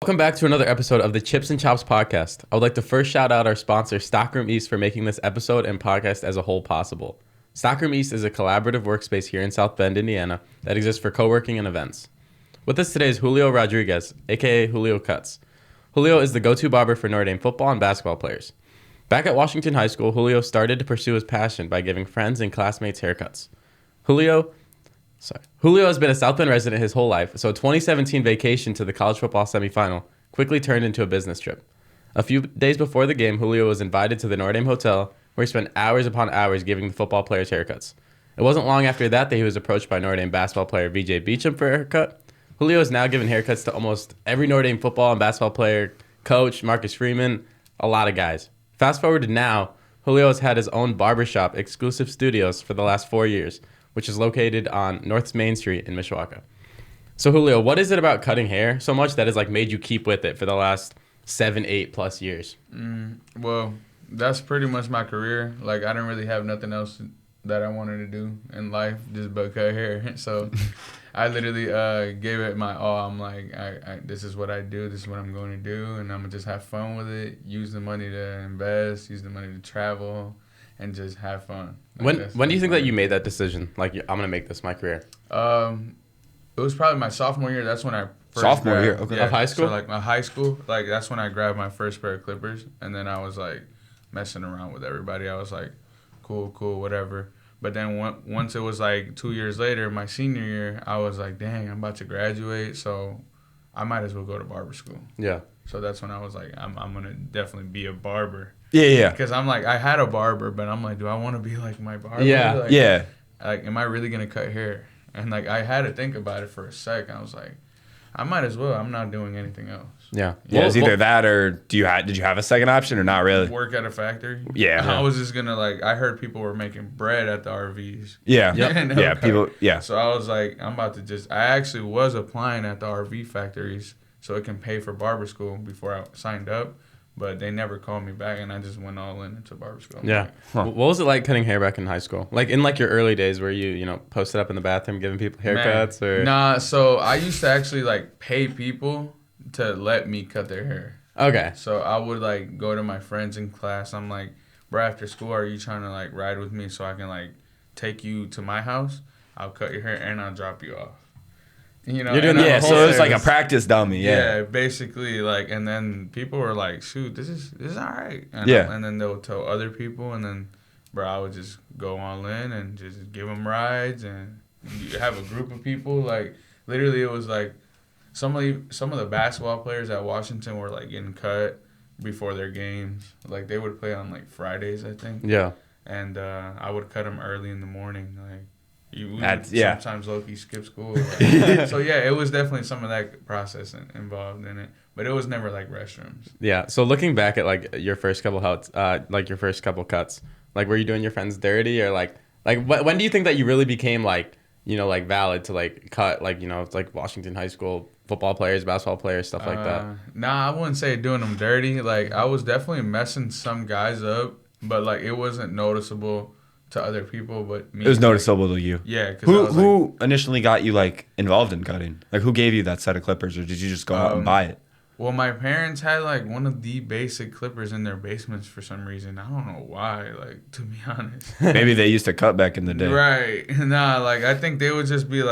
Welcome back to another episode of the Chips and Chops podcast. I would like to first shout out our sponsor, Stockroom East, for making this episode and podcast as a whole possible. Stockroom East is a collaborative workspace here in South Bend, Indiana, that exists for co-working and events. With us today is Julio Rodriguez, aka Julio Cutz. Julio is the go-to barber for Notre Dame football and basketball players. Back at Washington High School, Julio started to pursue his passion by giving friends and classmates haircuts. Julio has been a South Bend resident his whole life, so a 2017 vacation to the college football semifinal quickly turned into a business trip. A few days before the game, Julio was invited to the Notre Dame hotel, where he spent hours upon hours giving the football players haircuts. It wasn't long after that he was approached by Notre Dame basketball player VJ Beacham for a haircut. Julio has now given haircuts to almost every Notre Dame football and basketball player, coach, Marcus Freeman, a lot of guys. Fast forward to now, Julio has had his own barbershop, exclusive studios, for the last 4 years, which is located on North Main Street in Mishawaka. So Julio, what is it about cutting hair so much that has made you keep with it for the last 7-8+ years? Well, that's pretty much my career. I didn't really have nothing else that I wanted to do in life just but cut hair. So I literally gave it my all. I'm like, this is what I do. This is what I'm going to do. And I'm going to just have fun with it, use the money to invest, use the money to travel, and just have fun. When do you think that you made that decision? I'm going to make this my career. It was probably my sophomore year. That's when I first grabbed, of high school? So my high school, that's when I grabbed my first pair of clippers. And then I was messing around with everybody. I was like, cool, whatever. But then once it was 2 years later, my senior year, I was like, dang, I'm about to graduate. So I might as well go to barber school. Yeah. So that's when I was like, I'm going to definitely be a barber. Yeah. Because I'm like, I had a barber, but I'm like, do I want to be like my barber? Yeah. Am I really going to cut hair? And I had to think about it for a sec. I was like, I might as well. I'm not doing anything else. Yeah. Yeah, it's either that or did you have a second option or not really? Work at a factory. Yeah. I was just going to I heard people were making bread at the RVs. Yeah. Yep. Yeah, people, yeah. So I was like, I'm about to I actually was applying at the RV factories so it can pay for barber school before I signed up. But they never called me back, and I just went all into barber school. Yeah. What was it like cutting hair back in high school? In your early days where you posted up in the bathroom giving people haircuts? Or Nah, so I used to actually pay people to let me cut their hair. Okay. So I would go to my friends in class. I'm like, bro, after school, are you trying to ride with me so I can take you to my house? I'll cut your hair and I'll drop you off. You're doing that. Yeah, so it's like a practice dummy. Yeah, basically, and then people were like, shoot, this is all right. And and then they'll tell other people, and then, bro, I would just go all in and just give them rides, and you have a group of people. Literally, it was some of the basketball players at Washington were getting cut before their games. They would play on Fridays, I think. Yeah. And I would cut them early in the morning, sometimes low-key skip school. So, yeah, it was definitely some of that process involved in it. But it was never restrooms. Yeah. So, looking back at, your first couple cuts, were you doing your friends dirty? Or, when do you think that you really became, valid to, cut, Washington High School football players, basketball players, stuff like that? Nah, I wouldn't say doing them dirty. I was definitely messing some guys up, but, it wasn't noticeable to other people, but me. It was noticeable to you. Yeah. Who initially got you involved in cutting? Who gave you that set of clippers, or did you just go out and buy it? Well, my parents had one of the basic clippers in their basements for some reason. I don't know why. To be honest. Maybe they used to cut back in the day. Right. Nah. I think they would just be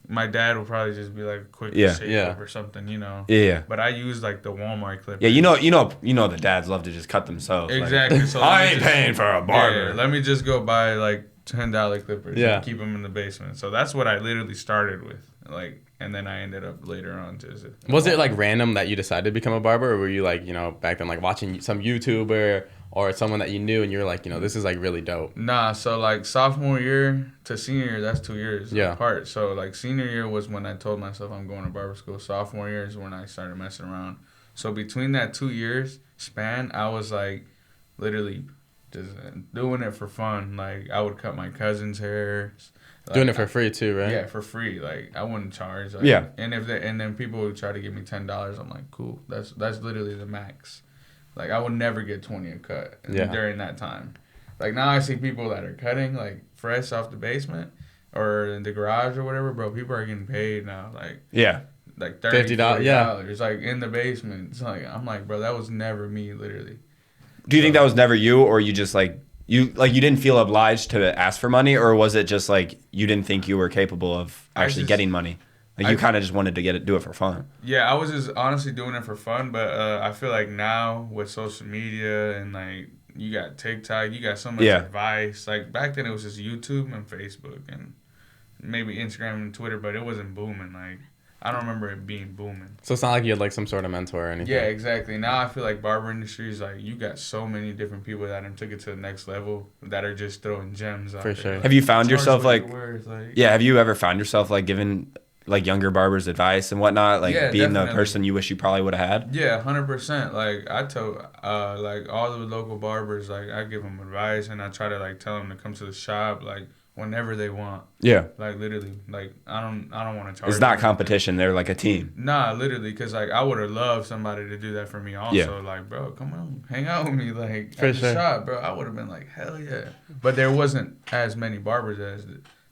my dad would probably just be a quick shake up or something, Yeah. But I used the Walmart clippers. Yeah, you know the dads love to just cut themselves. Exactly. So I ain't paying for a barber. Yeah, let me just go buy $10 clippers and keep them in the basement. So that's what I literally started with. And then I ended up later on just. Was it random that you decided to become a barber, or were you back then watching some YouTuber or someone that you knew and you're this is really dope? Nah, so sophomore year to senior year, that's 2 years apart. So senior year was when I told myself I'm going to barber school. Sophomore year is when I started messing around. So between that 2 years span, I was literally just doing it for fun. I would cut my cousin's hair. Doing it for free too, right? Yeah, for free. I wouldn't charge. Yeah. And then people would try to give me $10. I'm like, cool. That's literally the max. I would never get 20 a cut during that time. Now I see people that are cutting fresh off the basement or in the garage or whatever, bro. People are getting paid now. Yeah. like $30, $40, yeah, like in the basement. It's like I'm like, bro, that was never me, literally. Do you think that was never you, or you just like you didn't feel obliged to ask for money, or was it just like you didn't think you were capable of actually getting money? Like you kind of just wanted to do it for fun. Yeah, I was just honestly doing it for fun, but I feel like now with social media and like you got TikTok, you got so much advice. Like back then it was just YouTube and Facebook and maybe Instagram and Twitter, but it wasn't booming. Like I don't remember it being booming. So it's not like you had like some sort of mentor or anything. Yeah, exactly. Now I feel like barber industry is like you got so many different people that have took it to the next level that are just throwing gems out For there. sure. Like, have you found yourself like, like have you ever found yourself like giving like younger barbers advice and whatnot, like being definitely. the person you wish you probably would have had? Yeah, 100%. Like I tell like all the local barbers, like I give them advice and I try to like tell them to come to the shop like whenever they want. Yeah. Like literally, like I don't want to charge. It's not them. competition. They're like a team. Nah, literally, because like I would have loved somebody to do that for me also. Yeah. Like, bro, come on, hang out with me, like For at the sure. shop, bro. I would have been like, hell yeah. But there wasn't as many barbers as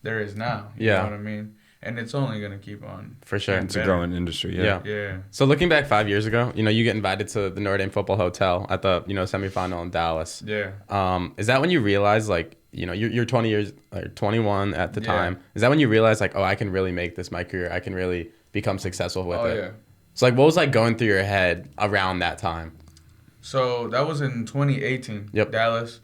there is now. You know what I mean? And it's only gonna keep on. For sure. It's a growing industry. Yeah. Yeah. So looking back 5 years ago, you know, you get invited to the Notre Dame football hotel at the, you know, semifinal in Dallas. Yeah. Is that when you realize, like, you know, you're 20 years, or 21 at the time. Is that when you realize, like, oh, I can really make this my career. I can really become successful with it. Oh, yeah. So, like, what was, like, going through your head around that time? So that was in 2018. Yep. Dallas.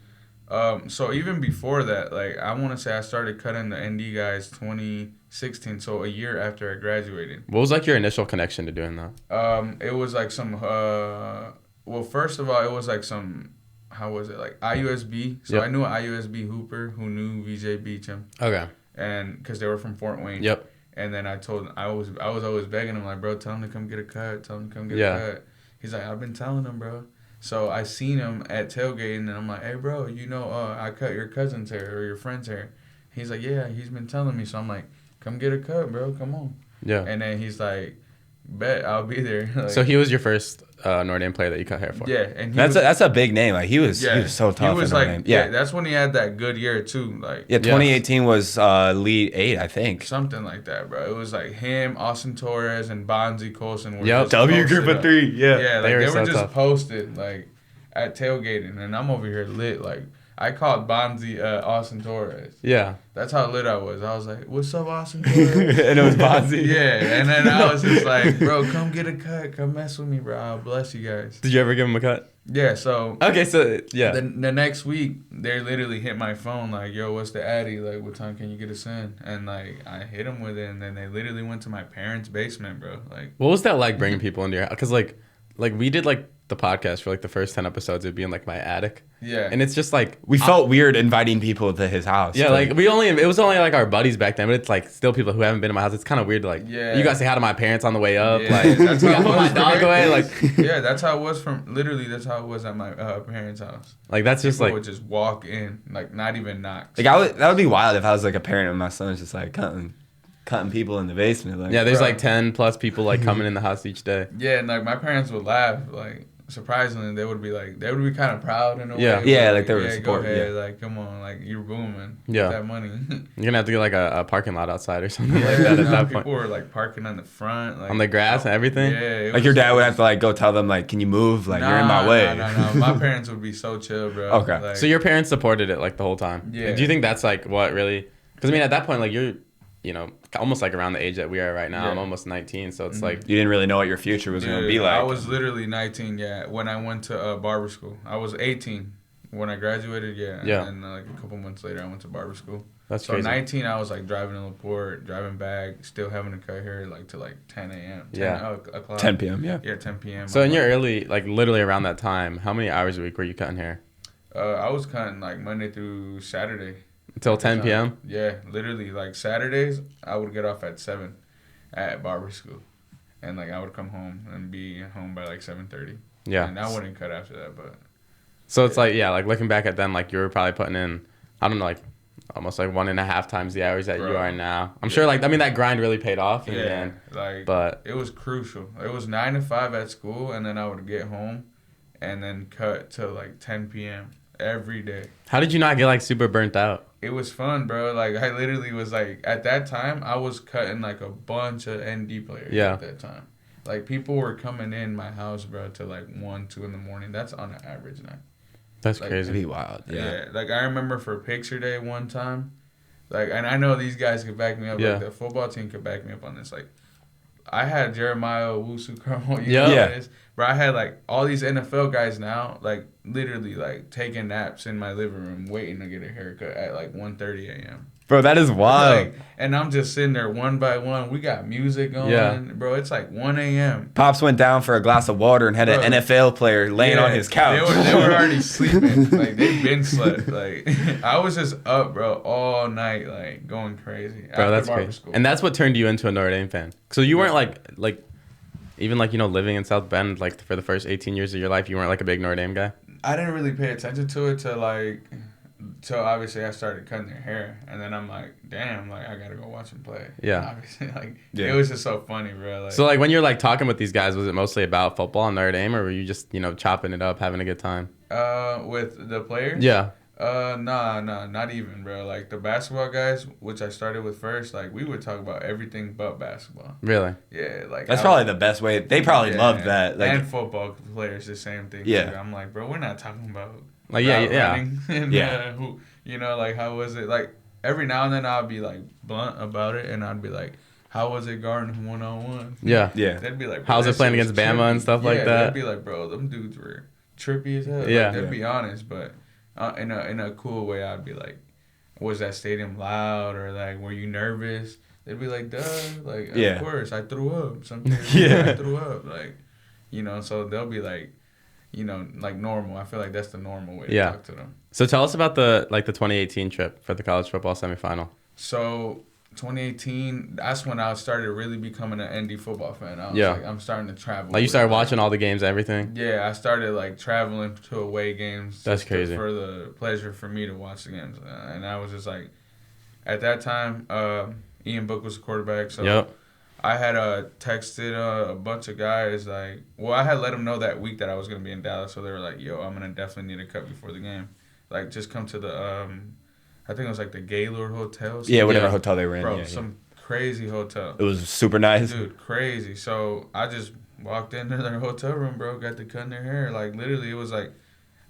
So even before that, like I want to say I started cutting the ND guys 2016, so a year after I graduated. What was, like, your initial connection to doing that? It was like some well, first of all, it was like some, how was it, like IUSB. So I knew an IUSB hooper who knew VJ Beecham. Okay. And because they were from Fort Wayne. Yep. And then I was always begging him like, bro, tell him to come get a cut. Tell him to come get a cut. He's like, I've been telling him, bro. So I seen him at tailgating, and I'm like, hey, bro, you know, I cut your cousin's hair or your friend's hair. He's like, yeah, he's been telling me. So I'm like, come get a cut, bro. Come on. Yeah. And then he's like, bet, I'll be there. Like, so he was your first Notre Dame player that you cut hair for? Yeah. And that's a big name. Like, he was so tough. He was in Notre like, Dame. Yeah. that's when he had that good year, too. Like, yeah, 2018 was Elite 8, I think. Something like that, bro. It was like him, Austin Torres, and Bonzie Colson. Yep. W group of 3. Yeah. Yeah, like, they were so just tough. posted, like, at tailgating, and I'm over here lit. Like, I called Bonzie Austin Torres. Yeah. That's how lit I was. I was like, what's up, Austin Torres? And it was Bonzie. Yeah, and then I was just like, bro, come get a cut. Come mess with me, bro. I'll bless you guys. Did you ever give him a cut? Yeah, so. Okay, so, yeah. The next week, they literally hit my phone, like, yo, what's the addy? Like, what time can you get us in? And, like, I hit them with it, and then they literally went to my parents' basement, bro. Like, what was that like bringing people into your house? Because, like we did, like, the podcast for, like, the first 10 episodes. It'd be in, like, my attic. yeah. And it's just, like... We felt weird inviting people to his house. Yeah, like, it was only, like, our buddies back then, but it's, like, still people who haven't been to my house. It's kind of weird to, like... Yeah. You guys say hi to my parents on the way up. Yeah, like, that's you how got it my was, dog right? away. Like, Yeah, that's how it was that's how it was at my parents' house. like, that's just, People like... would just walk in, like, not even knock. Like, that would be wild if I was like a parent and my son was just like cutting people in the basement. Like, Yeah, there's, Bro. like, 10 plus people, like, coming in the house each day. Yeah, and, like, my parents would laugh, like, surprisingly, they would be kind of proud in a Yeah. way. Yeah, like, they would go support, ahead, like, come on, like, you're booming. Yeah. Get that money. You're gonna have to get, like, a parking lot outside or something Yeah, like that at no, that people point. were, like, parking on the front. Like, On the grass and everything? Yeah. it like your was- dad would have to like go tell them like, can you move? Like, you're in my way. No. My parents would be so chill, bro. Okay. Like, So your parents supported it, like, the whole time? Yeah. Do you think that's, like, what really... Because, I mean, at that point, like, you're, you know, almost, like, around the age that we are right now. Yeah. I'm almost 19, so it's, like... You didn't really know what your future was going to be like. I was literally 19, when I went to barber school. I was 18 when I graduated, Yeah. And then, like, a couple months later, I went to barber school. That's So crazy. 19, I was, like, driving to LaPorte, driving back, still having to cut hair, like, to, like, 10 a.m. O'clock. 10 p.m., yeah. Yeah, 10 p.m. So I'm in your like- early, like, literally around that time, how many hours a week were you cutting hair? I was cutting, like, Monday through Saturday. Until 10 p.m.? Yeah, literally, like, Saturdays, I would get off at 7 at barber school. And, like, I would come home and be home by, like, 7:30. Yeah. And I wouldn't cut after that, but... So it's like, yeah, like, looking back at then, like, you were probably putting in, I don't know, like, almost, like, 1.5 times the hours that Bro. you are now. I'm sure, like, I mean, that grind really paid off in the end. like, But... it was crucial. It was 9 to 5 at school, and then I would get home and then cut till, like, 10 p.m. every day. How did you not get, like, super burnt out? it was fun, bro. Like, I literally was like, at that time, I was cutting like a bunch of ND players at that time. Like, people were coming in my house, bro, to like 1, 2 in the morning. That's on an average night. That's like, crazy. That'd be wild. Yeah. Like, I remember for picture day one time, like, and I know these guys could back me up. Like, the football team could back me up on this. Like, I had Jeremiah Owusu-Koramoah, you know what it is? Bro, I had, like, all these NFL guys now, like, literally, like, taking naps in my living room waiting to get a haircut at, like, 1:30 a.m. Bro, that is wild. Like, and I'm just sitting there one by one. We got music going. Yeah. Bro, it's like 1 a.m. Pops went down for a glass of water and had an NFL player laying on his couch. They were already sleeping. Like, they've been slept. Like, I was just up, bro, all night, like, going crazy. Bro, that's crazy. School. And that's what turned you into a Notre Dame fan. So you weren't, like, even, like, you know, living in South Bend, like, for the first 18 years of your life, you weren't, like, a big Notre Dame guy? I didn't really pay attention to it till obviously I started cutting their hair, and then I'm like, damn, like, I gotta go watch them play. Yeah. And obviously, like, it was just so funny, bro. Like, so, like, when you're, like, talking with these guys, was it mostly about football and Notre Dame, or were you just, you know, chopping it up, having a good time? With the players? Yeah. Nah, not even, bro. Like, the basketball guys, which I started with first, like, we would talk about everything but basketball. Really? Yeah, like, that's probably the best way. They probably loved that. Like, and football players, the same thing. Yeah. Too. I'm like, bro, we're not talking about like, and, who, you know, like, how was it? Like, every now and then I'll be, like, blunt about it, and I'd be like, how was it guarding one-on-one? Yeah. They'd be like, how's it playing against Bama trippy. and stuff like that? They'd be like, bro, them dudes were trippy as hell. Yeah. Like, they'd be honest, but in a cool way, I'd be like, was that stadium loud, or, like, were you nervous? They'd be like, duh, like, of course, I threw up. Sometimes I threw up, like, you know, so they'll be like, you know, like, normal. I feel like that's the normal way to talk to them. So tell us about the 2018 trip for the college football semifinal. So 2018, that's when I started really becoming an ND football fan. I was like, I'm starting to travel. Like, you started watching all the games, everything? Yeah, I started, like, traveling to away games. That's crazy. For the pleasure for me to watch the games. And I was just like, at that time, Ian Book was the quarterback. So I had texted a bunch of guys, like, well, I had let them know that week that I was going to be in Dallas. So they were like, yo, I'm going to definitely need a cut before the game. Like, just come to the, I think it was like the Gaylord Hotel. Yeah, whatever hotel they were in. Bro, some crazy hotel. It was super nice. Dude, crazy. So I just walked into their hotel room, bro, got to cutting their hair. Like, literally, it was like,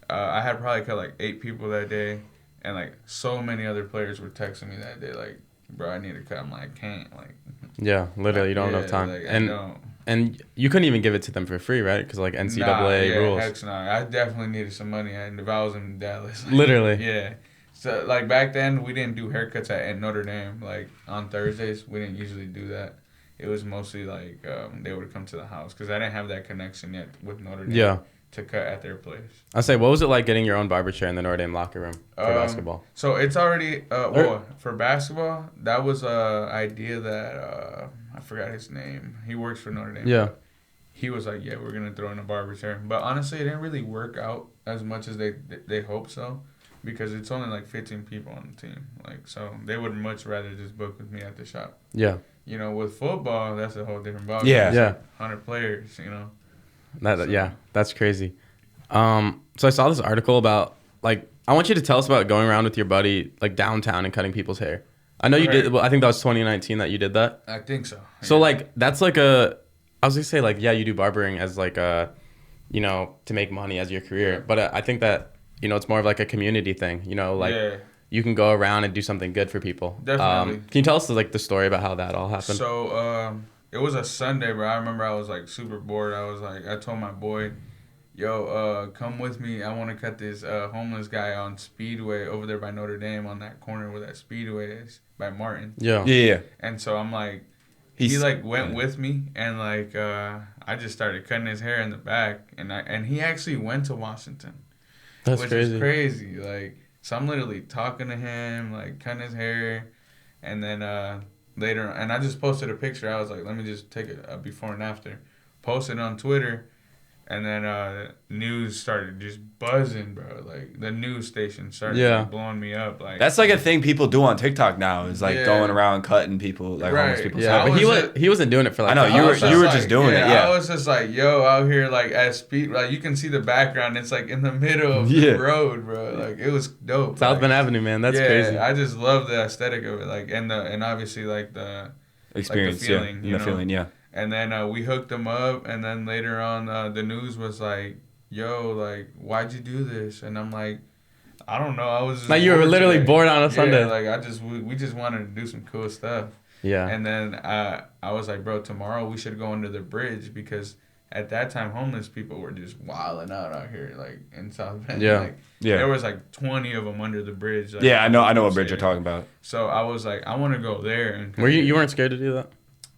I had probably cut like 8 people that day. And, like, so many other players were texting me that day, like, bro, I need a cut. I'm like, I can't. Like, yeah, literally, you don't have enough time. Like, and you couldn't even give it to them for free, right? Because, like, NCAA rules. Heck no. I definitely needed some money. And if I was in Dallas. Like, literally. Yeah. So, like, back then, we didn't do haircuts at Notre Dame. Like, on Thursdays, we didn't usually do that. It was mostly, like, they would come to the house. Because I didn't have that connection yet with Notre Dame to cut at their place. I'll say, what was it like getting your own barber chair in the Notre Dame locker room for basketball? So, it's already, for basketball, that was an idea that, I forgot his name. He works for Notre Dame. Yeah. He was like, yeah, we're going to throw in a barber chair. But honestly, it didn't really work out as much as they hoped so. Because it's only like 15 people on the team. Like, so they would much rather just book with me at the shop. Yeah. You know, with football, that's a whole different ballgame. Yeah. 100 players, you know. Yeah, that's crazy. So I saw this article about, like, I want you to tell us about going around with your buddy, like, downtown and cutting people's hair. I know you did, well, I think that was 2019 that you did that. I think so. So, like, that's like I was going to say, like, yeah, you do barbering as, like, you know, to make money as your career. Yeah. But I think that, you know, it's more of like a community thing, you know, like you can go around and do something good for people. Definitely. Can you tell us, like, the story about how that all happened? So, it was a Sunday, bro. I remember I was, like, super bored. I was like, I told my boy, yo, come with me. I want to cut this homeless guy on Speedway over there by Notre Dame on that corner where that Speedway is by Martin. Yeah. And so I'm like, he like went with me, and like I just started cutting his hair in the back, and he actually went to Washington. That's which crazy. is crazy. Like, so I'm literally talking to him, like cutting his hair, and then later, and I just posted a picture. I was like, let me just take a before and after. Posted on Twitter, And then news started just buzzing, bro. Like the news station started like, blowing me up. Like that's like a thing people do on TikTok now. Is like going around cutting people, like homeless people. Yeah, but he wasn't doing it for like. I know you were just doing it. Yeah, I was just like, yo, out here like at speed. Like you can see the background. It's like in the middle of the road, bro. Like it was dope. South Bend Avenue, man. That's crazy. I just love the aesthetic of it. Like and obviously like the experience, like the feeling, the feeling, yeah. And then we hooked them up, and then later on, the news was like, "Yo, like, why'd you do this?" And I'm like, "I don't know. I was just like you were literally bored on a Sunday. Like we just wanted to do some cool stuff. Yeah. And then I was like, bro, tomorrow we should go under the bridge because at that time homeless people were just wilding out here, like in South Bend. Yeah. Like, there was like 20 of them under the bridge. Like, I know what bridge you're talking about. So I was like, I want to go there. And were you weren't scared to do that?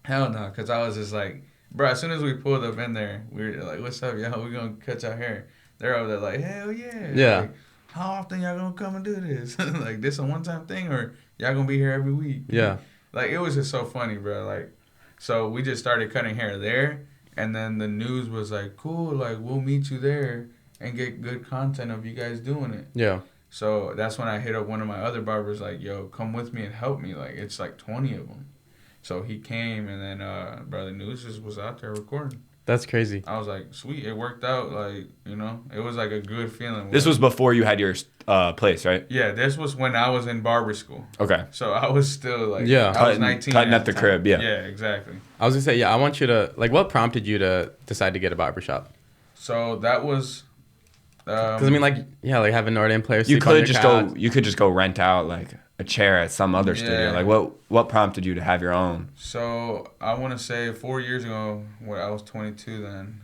Hell no, because I was just like, bro, as soon as we pulled up in there, we were like, what's up, y'all? We gonna cut y'all hair. They're over there like, hell yeah. Yeah. Like, how often y'all gonna come and do this? Like, this a one-time thing or y'all gonna be here every week? Yeah. Like, it was just so funny, bro. Like, so we just started cutting hair there, and then the news was like, cool, like, we'll meet you there and get good content of you guys doing it. Yeah. So that's when I hit up one of my other barbers, like, yo, come with me and help me. Like, it's like 20 of them. So he came, and then, bro, the news just was out there recording. That's crazy. I was like, sweet, it worked out. Like, you know, it was like a good feeling. This was before you had your place, right? Yeah, this was when I was in barber school. Okay. So I was still like, I was 19. Cutting at the crib, yeah. Yeah, exactly. I was going to say, I want you to, like, what prompted you to decide to get a barbershop? So that was... Because, I mean, like, like having Notre Dame players you could just go rent out, like, a chair at some other studio. Like, what prompted you to have your own? So I want to say 4 years ago, when I was 22 then.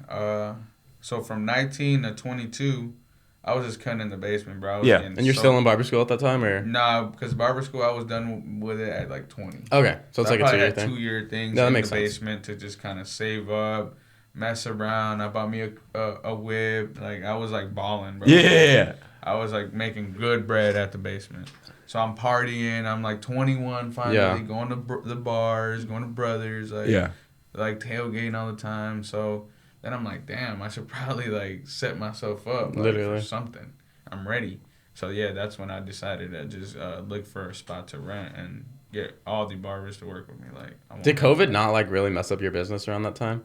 So from 19 to 22, I was just cutting in the basement, bro. And you're still in barber school at that time, or? Nah, because barber school, I was done with it at like 20. Okay, so it's like a 2-year thing. 2-year thing in the basement to just kind of save up, mess around. I bought me a whip. Like, I was like balling, bro. Yeah. I was like making good bread at the basement. So I'm partying. I'm like 21 finally, going to the bars, going to Brothers, like tailgating all the time. So then I'm like, damn, I should probably like set myself up for something. I'm ready. So yeah, that's when I decided to just look for a spot to rent and get all the barbers to work with me. Like, did COVID not like really mess up your business around that time?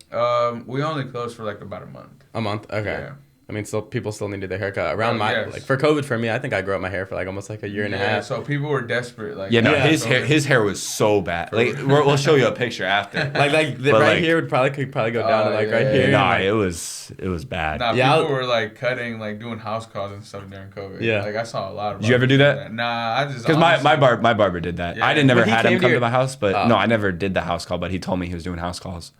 We only closed for like about a month. A month? Okay. Yeah. I mean, still people still needed their haircut. Like for COVID for me, I think I grew up my hair for like almost like a year and a half. So people were desperate. Like his hair was so bad. Like we'll show you a picture after. Here would probably go down to like right here. Nah, it was bad. Nah, people were like cutting, like doing house calls and stuff during COVID. Yeah, like I saw a lot of. Did you ever do that? Nah, I just because my barber did that. Yeah. I never had him come to my house, but no, I never did the house call. But he told me he was doing house calls.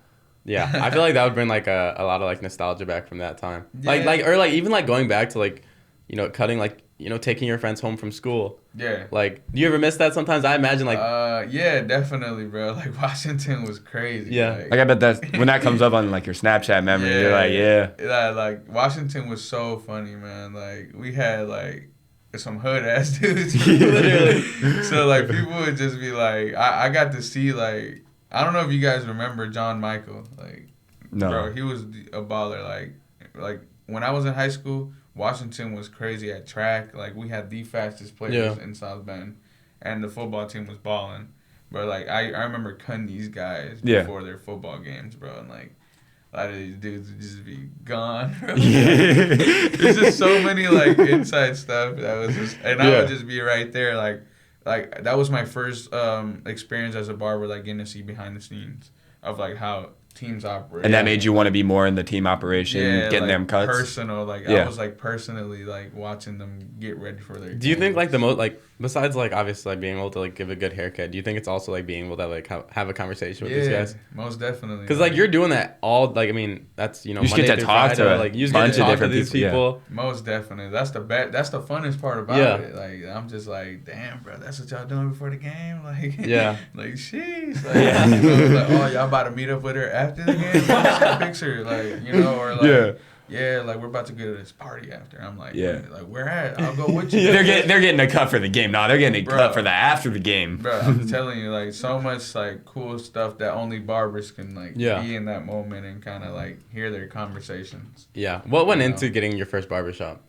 Yeah, I feel like that would bring like a lot of like nostalgia back from that time. Yeah. Even like going back to like, you know, cutting like, you know, taking your friends home from school. Yeah. Like, do you ever miss that sometimes? I imagine like. Yeah, definitely, bro. Like Washington was crazy. Yeah. Like I bet that when that comes up on like your Snapchat memory, you're like, yeah. Like Washington was so funny, man. Like we had like some hood ass dudes, literally. So like people would just be like, I got to see like. I don't know if you guys remember John Michael. Like, no. Bro, he was a baller. Like when I was in high school, Washington was crazy at track. Like, we had the fastest players in South Bend, and the football team was balling. But like, I remember cutting these guys before their football games, bro, and like a lot of these dudes would just be gone. Bro. There's just so many like inside stuff that was just, and I would just be right there, like that was my first experience as a barber, like getting to see behind the scenes of like how teams operate. And that made you want to be more in the team operation, getting like, them cuts? Personal, like I was like personally like watching them get ready for their Do you think like the most like besides like obviously like being able to like give a good haircut, do you think it's also like being able to like have a conversation with these guys? Most definitely. Because like you're doing that all like I mean that's you know you Monday get to talk Friday, to like you just get to talk to these people. Yeah. Most definitely. That's the funnest part about it. Like I'm just like damn bro, that's what y'all doing before the game, like like sheesh, like, you know, like oh y'all about to meet up with her after the game, a picture, like you know, or like yeah, like we're about to go to this party after. I'm like, Yeah. like where at? I'll go with you. they're getting a cut for the game. No, they're getting a cut for the after the game. Bro, I'm telling you, like so much like cool stuff that only barbers can like be in that moment and kind of like hear their conversations. Yeah. What went into getting your first barbershop?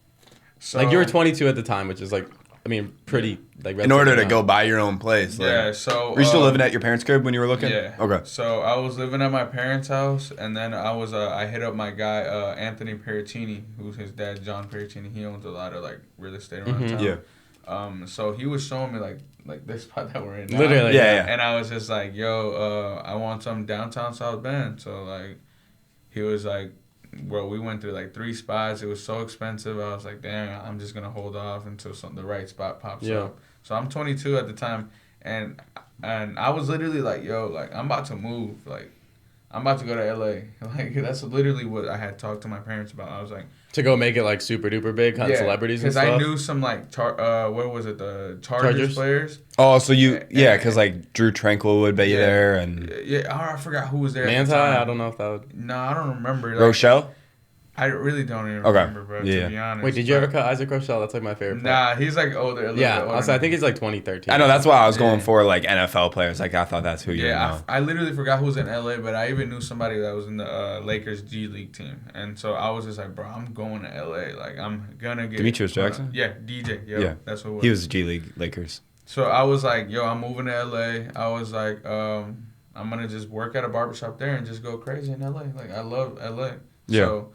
So, like you were 22 at the time, which is like, I mean, pretty like. In order to go buy your own place. Like, yeah. So were you still living at your parents' crib when you were looking? Yeah. Okay. So I was living at my parents' house, and then I hit up my guy Anthony Pericini, who's his dad, John Pericini. He owns a lot of like real estate around town. Yeah. So he was showing me like this spot that we're in now. Literally. Yeah. And I was just like, yo, I want some downtown South Bend. So like, he was like, well, we went through like 3 spots. It was so expensive. I was like, damn, I'm just gonna hold off until the right spot pops up. So I'm 22 at the time, and I was literally like, yo, like I'm about to move. Like I'm about to go to LA. Like that's literally what I had talked to my parents about. I was like, to go make it like super duper big, hunt celebrities and stuff. Because I knew some like what was it, the Chargers players. Oh, so because like Drew Tranquil would be there, and I forgot who was there. Manti, I don't know if that would. No, I don't remember. Like, Rochelle. I really don't even remember, bro. To be honest. Wait, did you ever cut Isaac Rochelle? That's like my favorite. Nah, he's like older. Also, I think he's like 2013. I know, that's why I was going for like NFL players. Like I thought that's who you know. I literally forgot who was in LA, but I even knew somebody that was in the Lakers G League team, and so I was just like, bro, I'm going to LA. Like I'm gonna get Demetrius Jackson. Yeah, DJ. Yeah, that's what it was. He was G League Lakers. So I was like, yo, I'm moving to LA. I was like, I'm gonna just work at a barbershop there and just go crazy in LA. Like I love LA. Yeah. So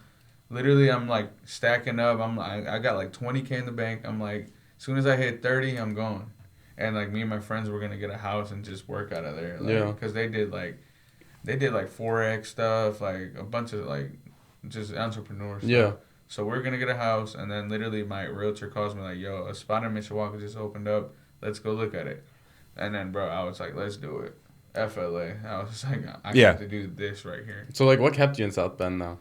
literally, I'm like stacking up. I got like 20K in the bank. I'm like, as soon as I hit 30, I'm going. And like me and my friends were gonna get a house and just work out of there. Like, because they did like Forex stuff, like a bunch of like just entrepreneurs. Yeah. So we're gonna get a house, and then literally my realtor calls me like, yo, a spot in Mishawaka just opened up. Let's go look at it. And then, bro, I was like, let's do it. FLA. I was just like, I have to do this right here. So like, what kept you in South Bend though?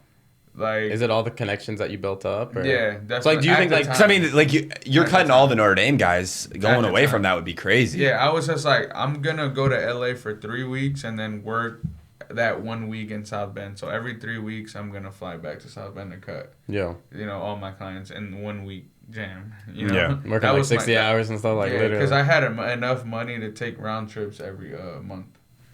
Like, is it all the connections that you built up? Or? Yeah, that's. So, like, do you think like? I mean, like you're cutting all the Notre Dame guys. Going away from that would be crazy. Yeah, I was just like, I'm gonna go to LA for 3 weeks and then work that 1 week in South Bend. So every 3 weeks, I'm gonna fly back to South Bend to cut. Yeah. You know, all my clients in 1 week jam. You know? Yeah. Working like 60 hours and stuff like that. Yeah, because I had enough money to take round trips every month.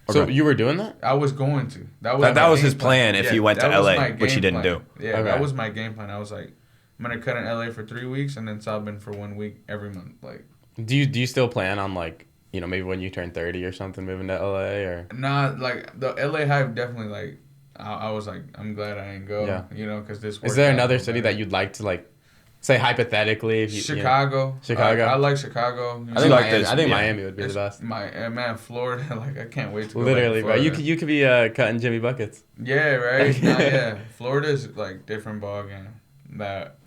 So you were doing that? I was going to. That was his plan if he went to LA, which he didn't do. Yeah, okay. That was my game plan. I was like, I'm gonna cut in LA for 3 weeks and then South Bend for 1 week every month. Like, do you still plan on like, you know, maybe when you turn 30 or something, moving to LA or? Nah, like the LA hype definitely like. I was like, I'm glad I didn't go. Yeah. You know, because this. Is there another city that you'd like to like? Say hypothetically, if you, Chicago. Chicago. I like Chicago. I think Miami would be the best. Man, Florida. Like I can't wait to go. Literally, bro. You could be cutting Jimmy buckets. Yeah, right. Yeah, Florida's like different ballgame. But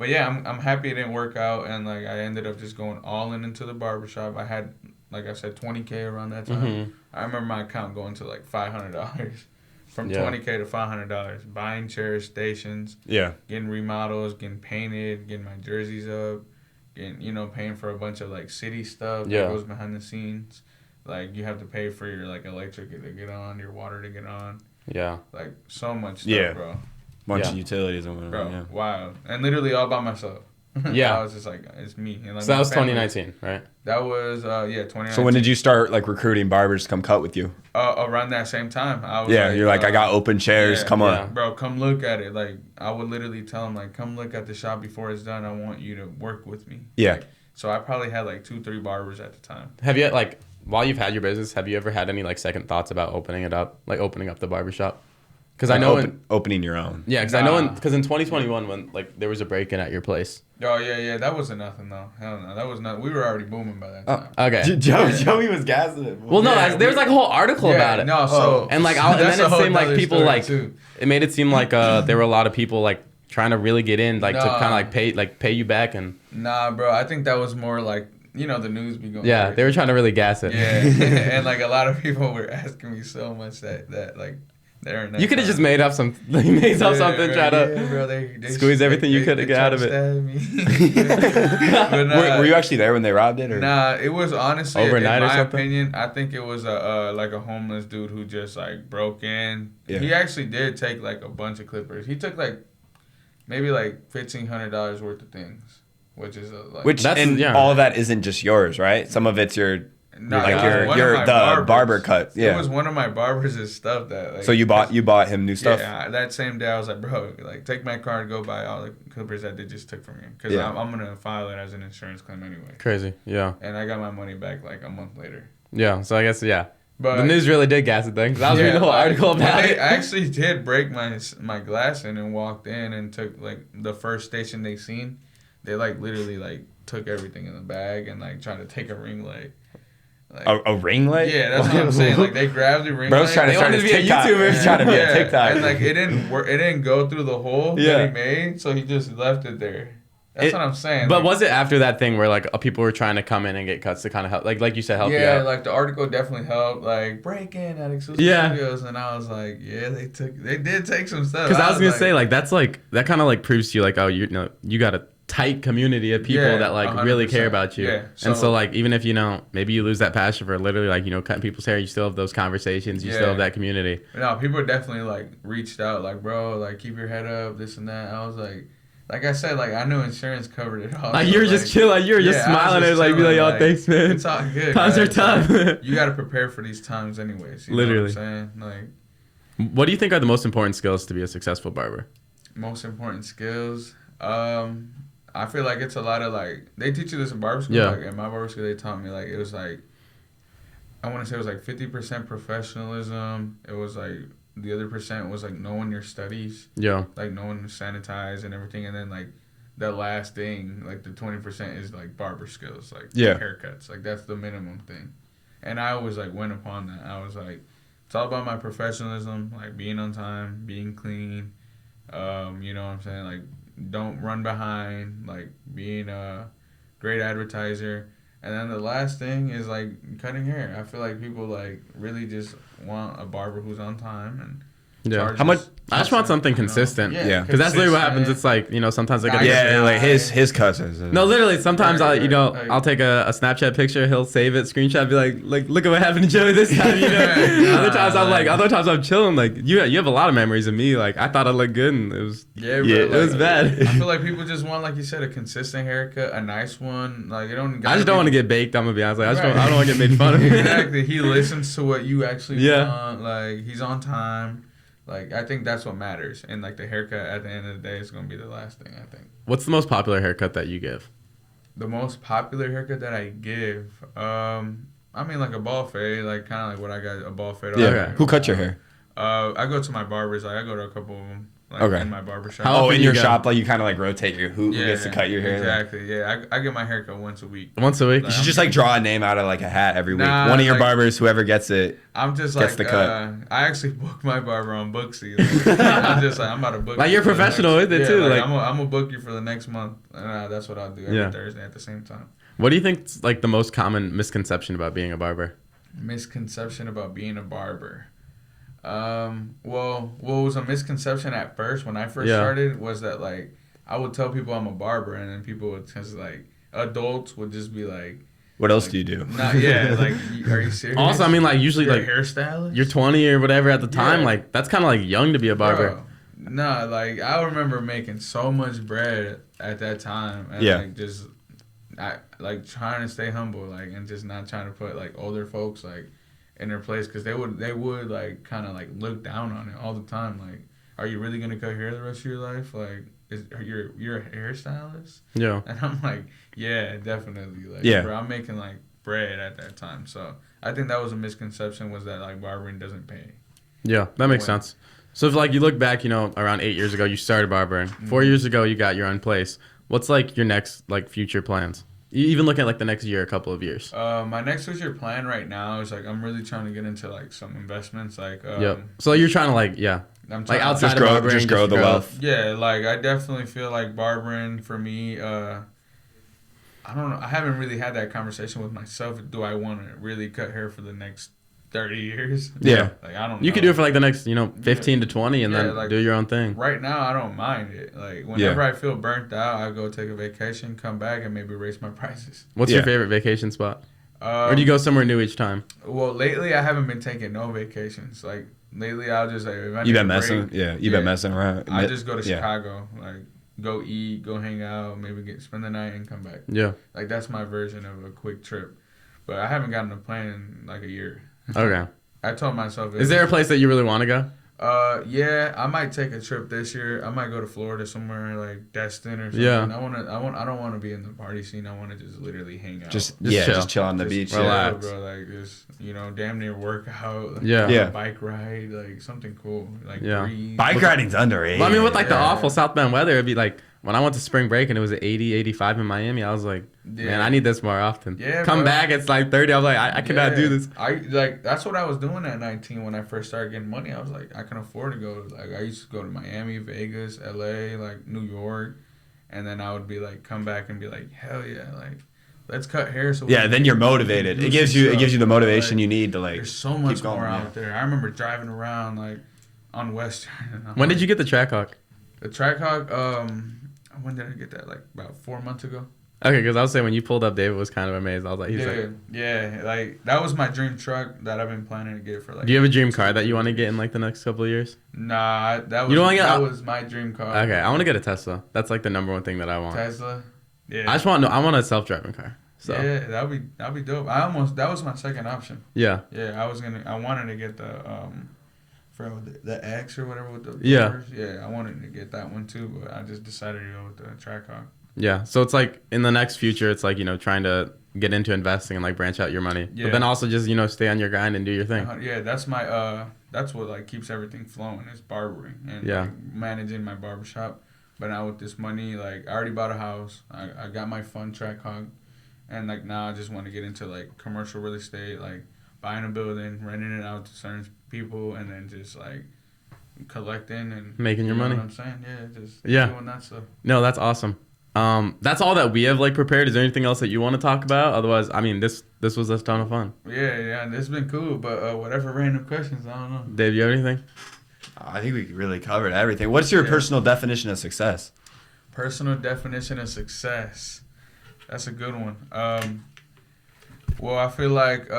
yeah, I'm happy it didn't work out, and like I ended up just going all into the barbershop. I had, like I said, 20K around that time. Mm-hmm. I remember my account going to like $500. From $20K to $500, buying chairs, stations, getting remodels, getting painted, getting my jerseys up, getting paying for a bunch of like city stuff that goes behind the scenes. Like you have to pay for your like electric to get on, your water to get on. Yeah. Like so much stuff, bro. Bunch of utilities and whatever. Bro, wild. And literally all by myself. Yeah. I was just like, it's me. And, like, so that was 2019, right? That was 2019. So when did you start like recruiting barbers to come cut with you? Around that same time. I was you're like, I got open chairs, come on. Bro, come look at it. Like, I would literally tell him, like, come look at the shop before it's done. I want you to work with me. Yeah. Like, so I probably had like 2-3 barbers at the time. Have you, like, while you've had your business, have you ever had any like second thoughts about opening up the barbershop? Because I know opening your own. Yeah, because I know because in 2021 when like there was a break-in at your place. Oh yeah, that wasn't nothing though. Hell no, that was not. We were already booming by that time. Okay. Joey was gassing it. Well, no, there was like a whole article about it. No, so and like and then it seemed like people like it made it seem like there were a lot of people like trying to really get in like to kind of like pay you back and. Nah, bro, I think that was more like. The news be going. Yeah, they were trying to really gas it. Yeah, and like a lot of people were asking me so much that like. You could have just made up something, try to bro, they squeeze everything you could get out of it. But, were you actually there when they robbed it? Or? Nah, it was honestly, overnight in or my something? opinion, I think it was a homeless dude who just like broke in. Yeah. He actually did take like a bunch of clippers. He took like maybe like $1,500 worth of things, which is all of that isn't just yours, right? Some of it's your barber cut. Yeah, it was one of my barbers' stuff that. Like, so you bought him new stuff. Yeah, that same day I was like, bro, like take my car and go buy all the clippers that they just took from me, because I'm gonna file it as an insurance claim anyway. Crazy, yeah. And I got my money back like a month later. Yeah, so I guess But the news really did gas it then. I was reading the whole article about it. I actually did break my glass in and walked in and took like the first station they seen. They like literally like took everything in the bag and like tried to take a ring light. Like, a ring light? Yeah, that's what I'm saying. Like they grabbed the ring light. Bro's trying to start his TikTok. He's trying to be a TikTok. And like it didn't work. It didn't go through the hole that he made, so he just left it there. That's what I'm saying. But like, was it after that thing where like people were trying to come in and get cuts to kind of help, like you said, help you out? Yeah, like the article definitely helped. Like break in at exclusive studios, and I was like, yeah, they did take some stuff. Because I was gonna say like that's like that kind of like proves to you like, oh, you got a tight community of people that like 100%. Really care about you. Yeah. And so like even if maybe you lose that passion for literally like cutting people's hair, you still have those conversations, you still have that community. No, people definitely like reached out like, bro, like keep your head up, this and that. I was like I said, like I knew insurance covered it all. Like you were just chill, like you were just smiling and like be like, "Yo, thanks, man." It's all good. Times are tough. Like, you got to prepare for these times, anyways. You literally. Know what I'm saying? Like, what do you think are the most important skills to be a successful barber? Most important skills. I feel like it's a lot of like they teach you this in barber school. Yeah. Like in my barber school, they taught me like it was like I want to say it was like 50% professionalism. It was like the other percent was like knowing your studies. Yeah. Like knowing to sanitize and everything, and then like the last thing, like the 20% is like barber skills, like haircuts. Like that's the minimum thing. And I always like went upon that. I was like, it's all about my professionalism, like being on time, being clean. You know what I'm saying? Like don't run behind, like being a great advertiser. And then the last thing is like cutting hair. I feel like people like really just want a barber who's on time and how much? I just want something consistent. Yeah, because that's literally what happens. It's like sometimes I get like his cousins. No, literally sometimes I'll take a Snapchat picture, he'll save it, screenshot, be like look at what happened to Joey this time. Other times I'm chilling. Like you have a lot of memories of me. Like I thought I looked good and it was it was bad. I feel like people just want, like you said, a consistent haircut, a nice one. Like it don't. I just don't want to get baked. I'm gonna be honest. Like I don't want to get made fun of. Exactly. He listens to what you actually want. Like he's on time. Like, I think that's what matters. And, like, the haircut at the end of the day is going to be the last thing, I think. What's the most popular haircut that you give? The most popular haircut that I give? I mean, like, a ball fade. Like, kind of like what I got, a ball fade. Yeah. Okay. Who cut your hair? I go to my barbers. Like, I go to a couple of them. Like, in my barbershop. In your shop, like, you kind of, like, rotate who gets to cut your hair? Exactly, yeah. I get my haircut once a week. Once a week? Like, you should just, like, draw a name out of, like, a hat every week. One of your barbers, whoever gets it, I'm just gets the cut. I actually book my barber on Booksy. Like, I'm just like, I'm about to book like, you're professional with it, too. Like, I'm going to book you for the next month. And that's what I'll do every Thursday at the same time. What do you think is, like, the most common misconception about being a barber? Misconception about being a barber? Well, what was a misconception at first when I first started was that, like, I would tell people I'm a barber, and then people would just, like, adults would just be like, what else do you do? like, are you serious? Also, I mean, like, usually, you're like, a hairstylist? You're 20 or whatever at the time. Like, that's kind of, like, young to be a barber. Bro, nah, like, I remember making so much bread at that time. And, like, just, trying to stay humble, like, and just not trying to put, like, older folks, like, in their place, because they would like kind of like look down on it all the time. Like, are you really gonna cut hair the rest of your life? Like, you're a hairstylist? Yeah. And I'm like, yeah, definitely. Like, bro, I'm making like bread at that time. So I think that was a misconception, was that like barbering doesn't pay. Yeah, that makes sense. So if like you look back, around 8 years ago you started barbering. 4 years ago you got your own place. What's like your next like future plans? You even look at like the next year, a couple of years. My next future plan right now is like I'm really trying to get into like some investments. Like, So you're trying to like, I'm like outside of barbering, just grow the wealth. Yeah, like I definitely feel like barbering for me. I don't know. I haven't really had that conversation with myself. Do I want to really cut hair for the next 30 years? Yeah. Like, I don't know. You could do it for like the next, 15 to 20 and then like, do your own thing. Right now, I don't mind it. Like, whenever I feel burnt out, I go take a vacation, come back, and maybe raise my prices. What's your favorite vacation spot? Or do you go somewhere new each time? Well, lately, I haven't been taking no vacations. Like, lately I'll just like if I You need been a messing? break, Yeah, you been messing around. I just go to Chicago, like go eat, go hang out, maybe spend the night and come back. Yeah. Like that's my version of a quick trip. But I haven't gotten a plan in like a year. Okay. I told myself. Is there a place that you really want to go? Yeah, I might take a trip this year. I might go to Florida somewhere like Destin or something. Yeah. I don't want to be in the party scene. I want to just literally hang out. Just chill. Just chill on the beach. Relax. Bro, like just damn near workout. Like, Yeah. Bike ride, like something cool. Like breathe. Bike riding's underrated. Well, I mean, with like the awful South Bend weather, it'd be like when I went to spring break and it was 80, 85 in Miami. I was like, man, I need this more often. Yeah, Come bro. back, it's like 30. I was like, I cannot do this. That's what I was doing at 19 when I first started getting money. I was like, I can afford to go. Like I used to go to Miami, Vegas, LA, like New York, and then I would be like, come back and be like, hell yeah, like let's cut hair. So then you're motivated. It gives you the motivation you need to like. There's so much keep going, more out there. I remember driving around like on Western. When did you get the Trackhawk? The Trackhawk, when did I get that? Like about 4 months ago. Okay, because I was saying when you pulled up, David was kind of amazed. I was like, like that was my dream truck that I've been planning to get for like. Do you have a dream car that you want to get in like the next couple of years? Nah, that was my dream car. Okay, I want to get a Tesla. That's like the number one thing that I want. Tesla. Yeah. I want a self-driving car. So. Yeah, that'd be dope. That was my second option. Yeah. Yeah, I wanted to get the X or whatever with the doors. Yeah, I wanted to get that one too, but I just decided to go with the Trackhawk. Yeah, so it's like in the next future, it's like, trying to get into investing and like branch out your money. Yeah. But then also just, stay on your grind and do your thing. Yeah, that's my, that's what like keeps everything flowing is barbering and like, managing my barbershop. But now with this money, like I already bought a house. I got my fun Trackhawk. And like now I just want to get into like commercial real estate, like buying a building, renting it out to certain people, and then just like collecting and making your money. What I'm saying, just doing that stuff. No, that's awesome. That's all that we have like prepared. Is there anything else that you want to talk about? Otherwise, I mean, this was a ton of fun. Yeah, it's been cool. But whatever random questions, I don't know. Dave, you have anything? I think we really covered everything. What's your personal definition of success? Personal definition of success. That's a good one. Well, I feel like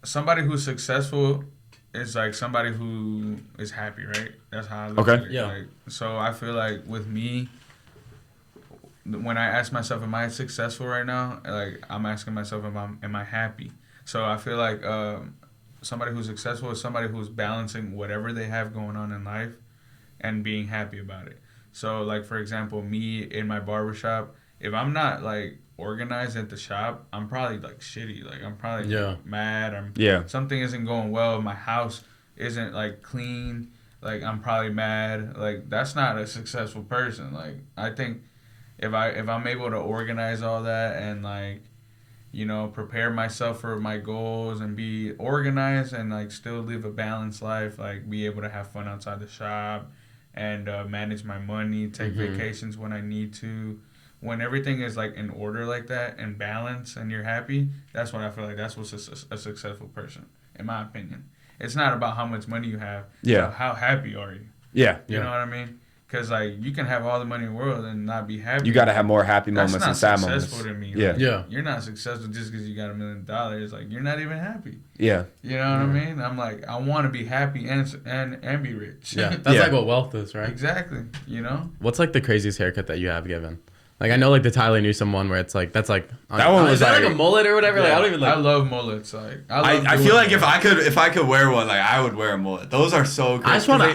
somebody who's successful is like somebody who is happy, right? That's how I look at it. Yeah. Like, so I feel like with me, when I ask myself, am I successful right now? Like I'm asking myself, am I happy? So I feel like somebody who's successful is somebody who's balancing whatever they have going on in life and being happy about it. So like, for example, me in my barbershop, if I'm not like organized at the shop, I'm probably like shitty. Like I'm probably mad. Something isn't going well. My house isn't like clean. Like I'm probably mad. Like that's not a successful person. Like I think if I'm able to organize all that and like, prepare myself for my goals and be organized and like still live a balanced life, like be able to have fun outside the shop and manage my money, take vacations when I need to. When everything is like in order like that and balance and you're happy, that's what I feel like. That's what's a successful person, in my opinion. It's not about how much money you have. Yeah. How happy are you? Yeah. You know what I mean? Because like you can have all the money in the world and not be happy. You got to have more happy moments and sad moments. That's not successful to me. Yeah. Like, you're not successful just because you got $1 million. Like you're not even happy. Yeah. You know what I mean? I'm like, I want to be happy and be rich. Yeah. That's like what wealth is, right? Exactly. What's like the craziest haircut that you have given? Like I know like the Tyler Newsome one where it's like that's like that one was is that like a mullet or whatever? Yeah, like I don't even like. I love mullets. Like I feel like if I could wear one, like I would wear a mullet. Those are so great.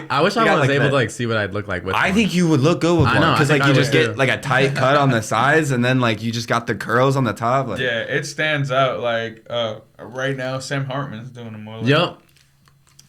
I wish I was able to like see what I'd look like with. I think you would look good with one because like you just get like a tight cut on the sides and then like you just got the curls on the top. Like. Yeah, it stands out. Like right now, Sam Hartman's doing a mullet. Yep.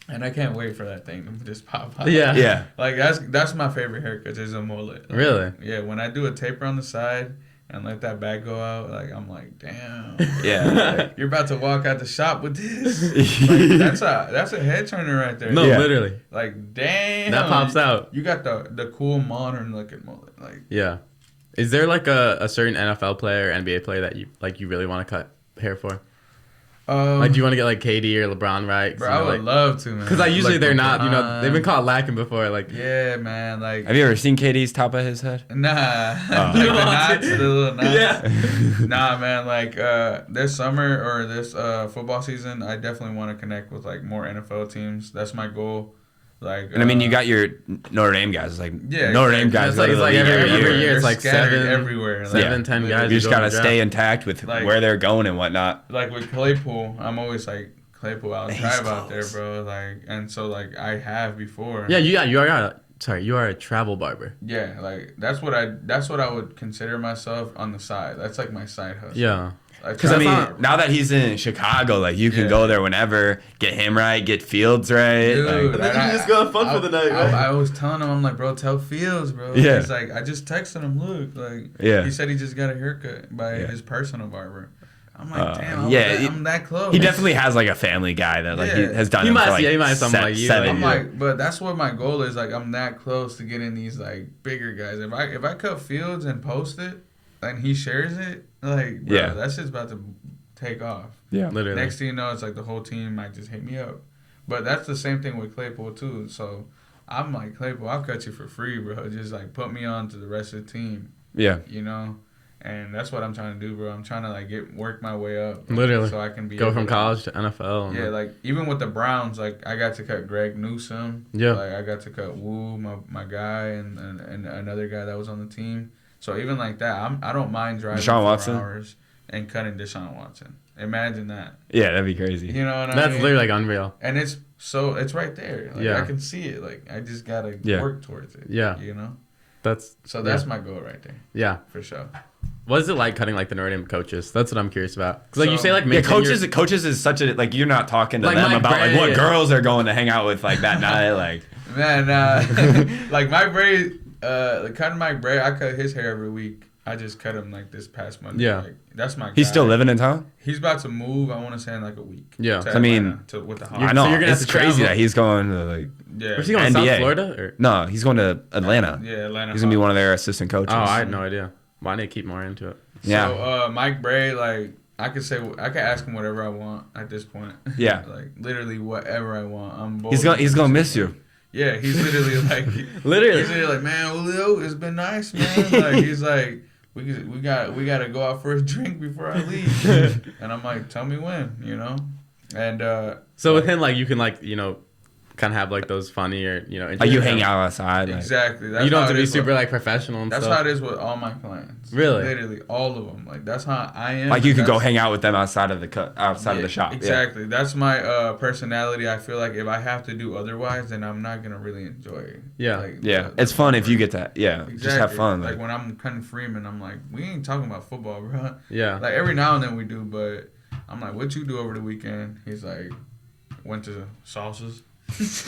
And I can't wait for that thing to just pop out. Yeah. Yeah. Like that's my favorite haircut is a mullet. Like, really? Yeah. When I do a taper on the side and let that back go out, like I'm like, damn. Yeah. Like, you're about to walk out the shop with this. Like, that's a head turner right there. No, literally. Like damn. That pops out. You got the cool modern looking mullet. Like yeah. Is there like a certain NFL player or NBA player that you really want to cut hair for? Like, do you want to get like KD or LeBron right? Bro, I would love to, man. Because like usually like they're LeBron. not. You know, they've been caught lacking before. Like, yeah, man. Like, Have you ever seen KD's top of his head? nah, like You the want knots, to? the little knots. Yeah. Nah, man. Like, this summer or this football season, I definitely want to connect with like more NFL teams. That's my goal. Like, And I mean, you got your Notre Dame guys. Like, Yeah, Notre Dame exactly. guys It's go like- to it's the like league every every year year. it's like scattered 7 everywhere. seven, 10 guys. You just go gotta to the stay draft. intact with Like- where they're going and whatnot. Like with Claypool, I'm always like, Claypool, I'll He's drive out there, close. bro. Like, and so like I have before. Yeah, you are a travel barber. Yeah, like that's what I would consider myself on the side. That's like my side hustle. Yeah. Like, 'Cause I that's mean, not- now that he's in Chicago, like you can Yeah. go there whenever, get him right, get Fields right. Dude, like, then you can just go have fun for the night, right? I was telling him, I'm like, bro, tell Fields, bro. Yeah. He's like, I just texted him, look, like, Yeah. he said he just got a haircut by Yeah. his personal barber. I'm like, damn, yeah, I'm that close. he definitely has like a family guy that like he Yeah. has done He it might- for like yeah, he might have someone like you, 7 like- I'm years. like, but that's what my goal is. Like, I'm that close to getting these like bigger guys. If I cut Fields and post it, and he shares it, like, bro, Yeah. that shit's about to take off. Yeah. Literally. Next thing you know, it's like the whole team might just hit me up. But that's the same thing with Claypool too. So I'm like, Claypool, I'll cut you for free, bro. Just like put me on to the rest of the team, Yeah. you know. And that's what I'm trying to do, bro. I'm trying to like work my way up, Literally. so I can be Go able from to- college to NFL. And Yeah, like even with the Browns, like I got to cut Greg Newsome. Yeah. Like I got to cut Wu, my guy, and another guy that was on the team. So even like that, I don't mind driving Deshaun 4 Watson? hours and cutting Deshaun Watson. Imagine that. Yeah, that'd be crazy. You know what I that's mean? literally like unreal. And it's right there. Like, Yeah. I can see it. Like I just gotta Yeah. work towards it. Yeah. You know. That's So that's my goal right there, yeah. for sure. What is it like cutting like the Notre Dame coaches? That's what I'm curious about. Because like you So- say, like Yeah, maintain your- coaches is such a like you're not talking to Like them Mike about like Bray, what yeah. girls are going to hang out with like that night. Like Man, like my braid, cutting my braid, I cut his hair every week. I just cut him like this past Monday. Yeah. Like, that's my guy. he's still living in town. He's about to move, I want to say in like a week. Yeah. to I mean, Atlanta, with the You're- Hawks. I know so you're gonna have it's to crazy travel. that he's going to like Yeah. Where's he going? NBA. South Florida? Or? no, he's going to Atlanta. Yeah, Atlanta. He's gonna be Hawks. one of their assistant coaches. Oh, I had no idea. Well, I need to keep more into it. Yeah. So Mike Bray, like I could ask him whatever I want at this point. Yeah. Like literally whatever I want. I'm bold. He's gonna miss you. Yeah, he's literally like Literally. He's literally like, man, Julio, it's been nice, man. Like he's like, we gotta go out for a drink before I leave. And I'm like, tell me when, you know. And So with him, like you can like kind of have like those funny or Like you hang out outside. Like, exactly. That's You don't how have to it be is super with- like professional and That's stuff. how it is with all my clients. Really? Literally all of them. Like that's how I am. like you could go That's- hang out with them outside of the shop. Yeah. Exactly. That's my personality. I feel like if I have to do otherwise, then I'm not gonna really enjoy it. Yeah. Like, Yeah, the- it's the fun if you work. get that. Yeah, Exactly. just have fun. Like Like, when I'm cutting Freeman, I'm like, we ain't talking about football, bro. Yeah. Like every now and then we do, but I'm like, what you do over the weekend? He's like, went to Salsas.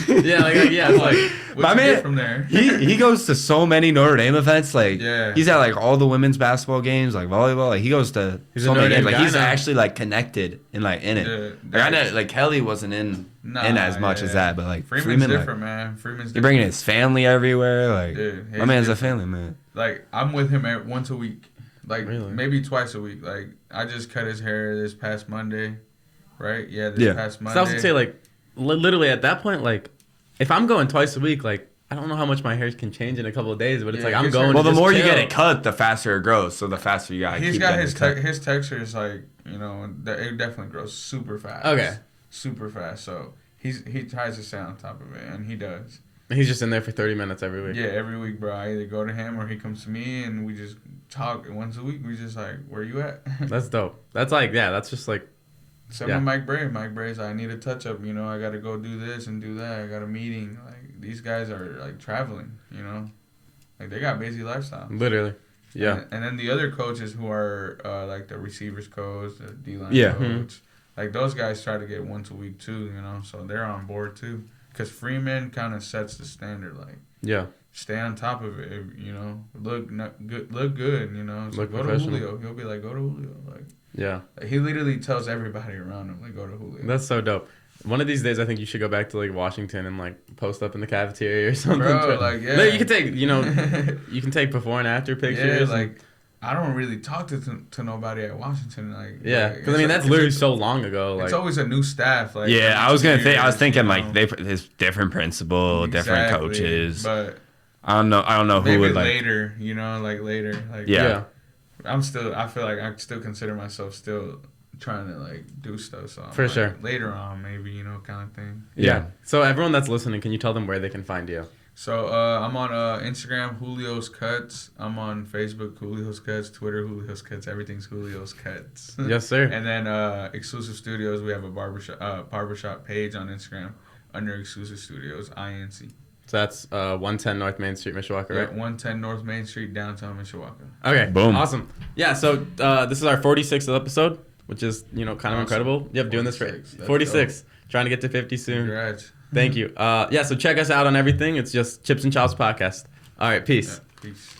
yeah, like yeah, it's like What My you man- get from there? he goes to so many Notre Dame events. Like Yeah. he's at like all the women's basketball games, like volleyball. Like he goes to He's a so many Notre games. Dame Like guy he's now. actually like connected and like in it. Yeah, Like I know like Kelly wasn't in as much as that, but like Freeman's Freeman, like, different, man. Freeman's you're different. bringing his family everywhere. Like Dude, my he's man's a different. family man. Like I'm with him once a week, like Really? maybe twice a week. Like I just cut his hair this past Monday, right? Yeah, this Yeah. past so Monday. I was gonna say like literally at that point like if I'm going twice a week like I don't know how much my hair can change in a couple of days, but it's Yeah, like I'm his going. hair- Well, to the just more you chill. get it cut, the faster it grows. So the faster you gotta He's keep got getting his it cut. his texture is like it definitely grows super fast. Okay. Super fast. So he tries to stay on top of it, and he does. He's just in there for 30 minutes every week. Yeah, every week, bro. I either go to him or he comes to me, and we just talk. And once a week, we just like, where you at? That's dope. That's like that's just like Same Yeah. with Mike Bray. Mike Bray's like, I need a touch up. I got to go do this and do that. I got a meeting. Like these guys are like traveling. Like they got busy lifestyles. literally. Yeah. And then the other coaches who are like the receivers coach, the D-line Yeah. coach, like those guys try to get once a week too, so they're on board too. Because Freeman kind of sets the standard, like Yeah. stay on top of it, look good, so Look go to professional. Julio. He'll be like, go to Julio. Yeah. Like he literally tells everybody around him, like, go to Julio. That's so dope. One of these days, I think you should go back to like Washington and like post up in the cafeteria or something. Bro, like, yeah. No, you can take, you can take before and after pictures. Yeah, like I don't really talk to nobody at Washington. Like, yeah, because I mean that's literally so long ago. Like, it's always a new staff. Like, yeah, I was thinking you know? like there's different principal, different coaches. But I don't know who would like later. You know, like later. Like yeah. I feel like I still consider myself still trying to like do stuff. So for sure later on, maybe, you know, kind of thing. Yeah. So everyone that's listening, can you tell them where they can find you? So I'm on Instagram, Julios Cutz. I'm on Facebook, Julios Cutz. Twitter, Julios Cutz. Everything's Julios Cutz. Yes, sir. And then Exclusive Studios, we have a barbershop page on Instagram under Exclusive Studios, INC. So that's 110 North Main Street, Mishawaka, right? 110 North Main Street, downtown Mishawaka. Okay. Boom. Awesome. Yeah. So this is our 46th episode, which is kind of awesome. Incredible. Yep. Doing this for 46. Dope. Trying to get to 50 soon. Congrats. Thank you. So check us out on everything. It's just Chips and Chops Podcast. All right. Peace. Yeah, peace.